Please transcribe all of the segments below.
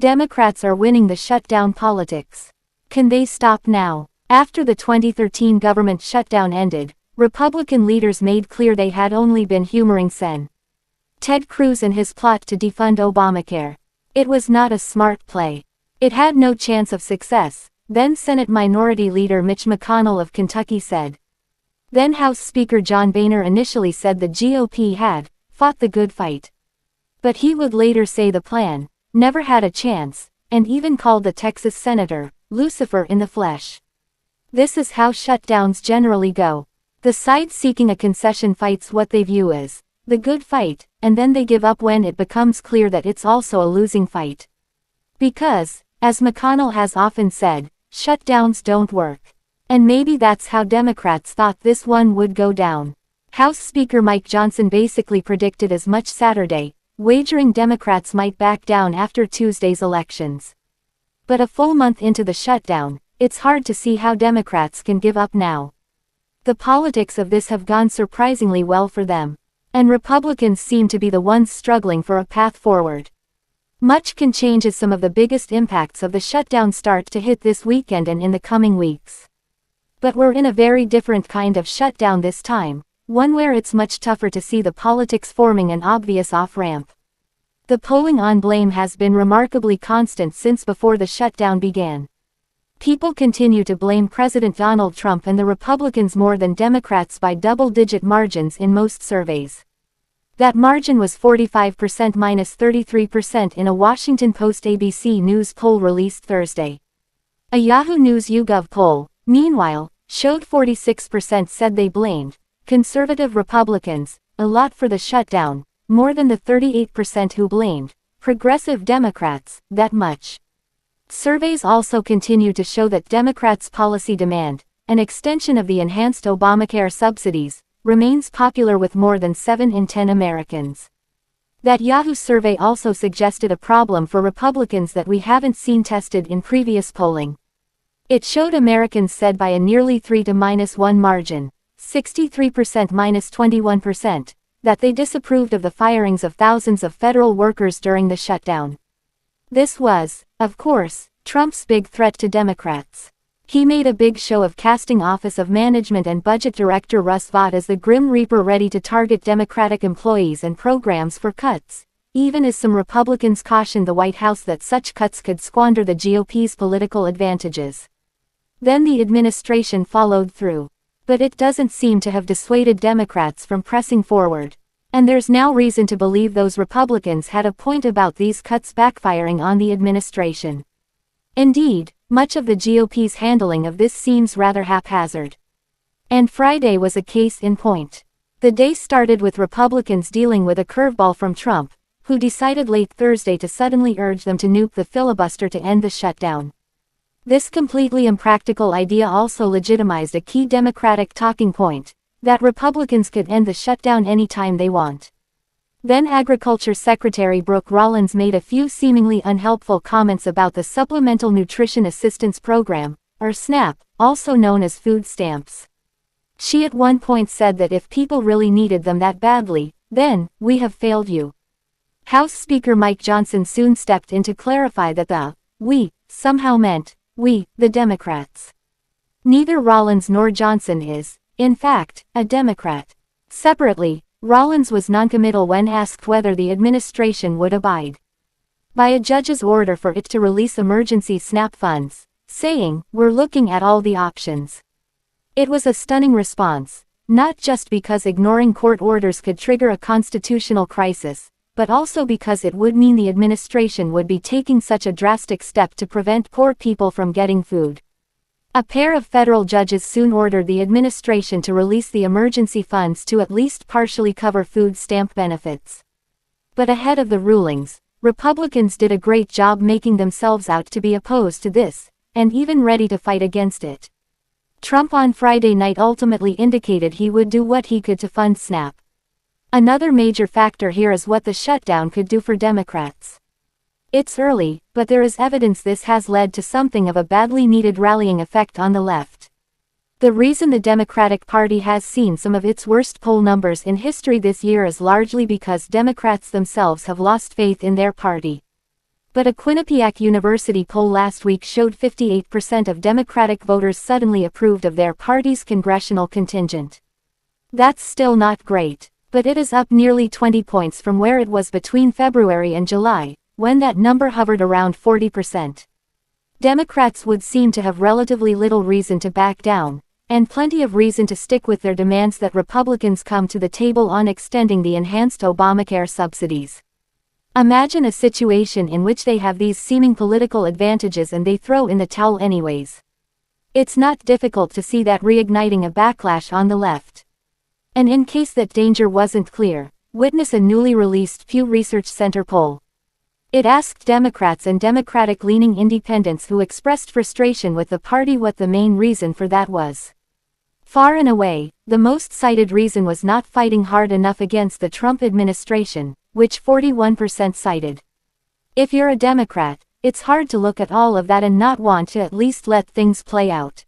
Democrats are winning the shutdown politics. Can they stop now? After the 2013 government shutdown ended, Republican leaders made clear they had only been humoring Sen. Ted Cruz and his plot to defund Obamacare. It was not a smart play. It had no chance of success, then Senate Minority Leader Mitch McConnell of Kentucky said. Then House Speaker John Boehner initially said the GOP had fought the good fight. But he would later say the plan never had a chance, and even called the Texas senator Lucifer in the flesh. This is how shutdowns generally go. The side seeking a concession fights what they view as the good fight, and then they give up when it becomes clear that it's also a losing fight. Because, as McConnell has often said, shutdowns don't work. And maybe that's how Democrats thought this one would go down. House Speaker Mike Johnson basically predicted as much Saturday, wagering Democrats might back down after Tuesday's elections. But a full month into the shutdown, it's hard to see how Democrats can give up now. The politics of this have gone surprisingly well for them. And Republicans seem to be the ones struggling for a path forward. Much can change as some of the biggest impacts of the shutdown start to hit this weekend and in the coming weeks. But we're in a very different kind of shutdown this time, one where it's much tougher to see the politics forming an obvious off-ramp. The polling on blame has been remarkably constant since before the shutdown began. People continue to blame President Donald Trump and the Republicans more than Democrats by double-digit margins in most surveys. That margin was 45% minus 33% in a Washington Post ABC News poll released Thursday. A Yahoo News YouGov poll, meanwhile, showed 46% said they blamed conservative Republicans a lot for the shutdown, more than the 38% who blamed progressive Democrats that much. Surveys also continue to show that Democrats' policy demand, an extension of the enhanced Obamacare subsidies, remains popular with more than 7 in 10 Americans. That Yahoo survey also suggested a problem for Republicans that we haven't seen tested in previous polling. It showed Americans said by a nearly 3 to -1 margin, 63% -21%, that they disapproved of the firings of thousands of federal workers during the shutdown. This was, of course, Trump's big threat to Democrats. He made a big show of casting Office of Management and Budget Director Russ Vought as the Grim Reaper ready to target Democratic employees and programs for cuts, even as some Republicans cautioned the White House that such cuts could squander the GOP's political advantages. Then the administration followed through. But it doesn't seem to have dissuaded Democrats from pressing forward. And there's now reason to believe those Republicans had a point about these cuts backfiring on the administration. Indeed, much of the GOP's handling of this seems rather haphazard. And Friday was a case in point. The day started with Republicans dealing with a curveball from Trump, who decided late Thursday to suddenly urge them to nuke the filibuster to end the shutdown. This completely impractical idea also legitimized a key Democratic talking point, that Republicans could end the shutdown anytime they want. Then Agriculture Secretary Brooke Rollins made a few seemingly unhelpful comments about the Supplemental Nutrition Assistance Program, or SNAP, also known as food stamps. She at one point said that if people really needed them that badly, then, we have failed you. House Speaker Mike Johnson soon stepped in to clarify that the we somehow meant we, the Democrats. Neither Rollins nor Johnson is, in fact, a Democrat. Separately, Rollins was noncommittal when asked whether the administration would abide by a judge's order for it to release emergency SNAP funds, saying, "We're looking at all the options." It was a stunning response, not just because ignoring court orders could trigger a constitutional crisis, but also because it would mean the administration would be taking such a drastic step to prevent poor people from getting food. A pair of federal judges soon ordered the administration to release the emergency funds to at least partially cover food stamp benefits. But ahead of the rulings, Republicans did a great job making themselves out to be opposed to this, and even ready to fight against it. Trump on Friday night ultimately indicated he would do what he could to fund SNAP. Another major factor here is what the shutdown could do for Democrats. It's early, but there is evidence this has led to something of a badly needed rallying effect on the left. The reason the Democratic Party has seen some of its worst poll numbers in history this year is largely because Democrats themselves have lost faith in their party. But a Quinnipiac University poll last week showed 58% of Democratic voters suddenly approved of their party's congressional contingent. That's still not great, but it is up nearly 20 points from where it was between February and July, when that number hovered around 40%. Democrats would seem to have relatively little reason to back down, and plenty of reason to stick with their demands that Republicans come to the table on extending the enhanced Obamacare subsidies. Imagine a situation in which they have these seeming political advantages and they throw in the towel anyways. It's not difficult to see that reigniting a backlash on the left. And in case that danger wasn't clear, witness a newly released Pew Research Center poll. It asked Democrats and Democratic-leaning independents who expressed frustration with the party what the main reason for that was. Far and away, the most cited reason was not fighting hard enough against the Trump administration, which 41% cited. If you're a Democrat, it's hard to look at all of that and not want to at least let things play out.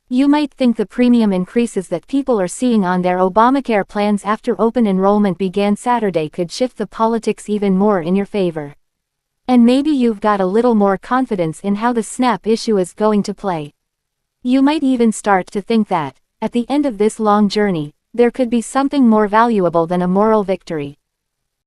You might think the premium increases that people are seeing on their Obamacare plans after open enrollment began Saturday could shift the politics even more in your favor. And maybe you've got a little more confidence in how the SNAP issue is going to play. You might even start to think that, at the end of this long journey, there could be something more valuable than a moral victory.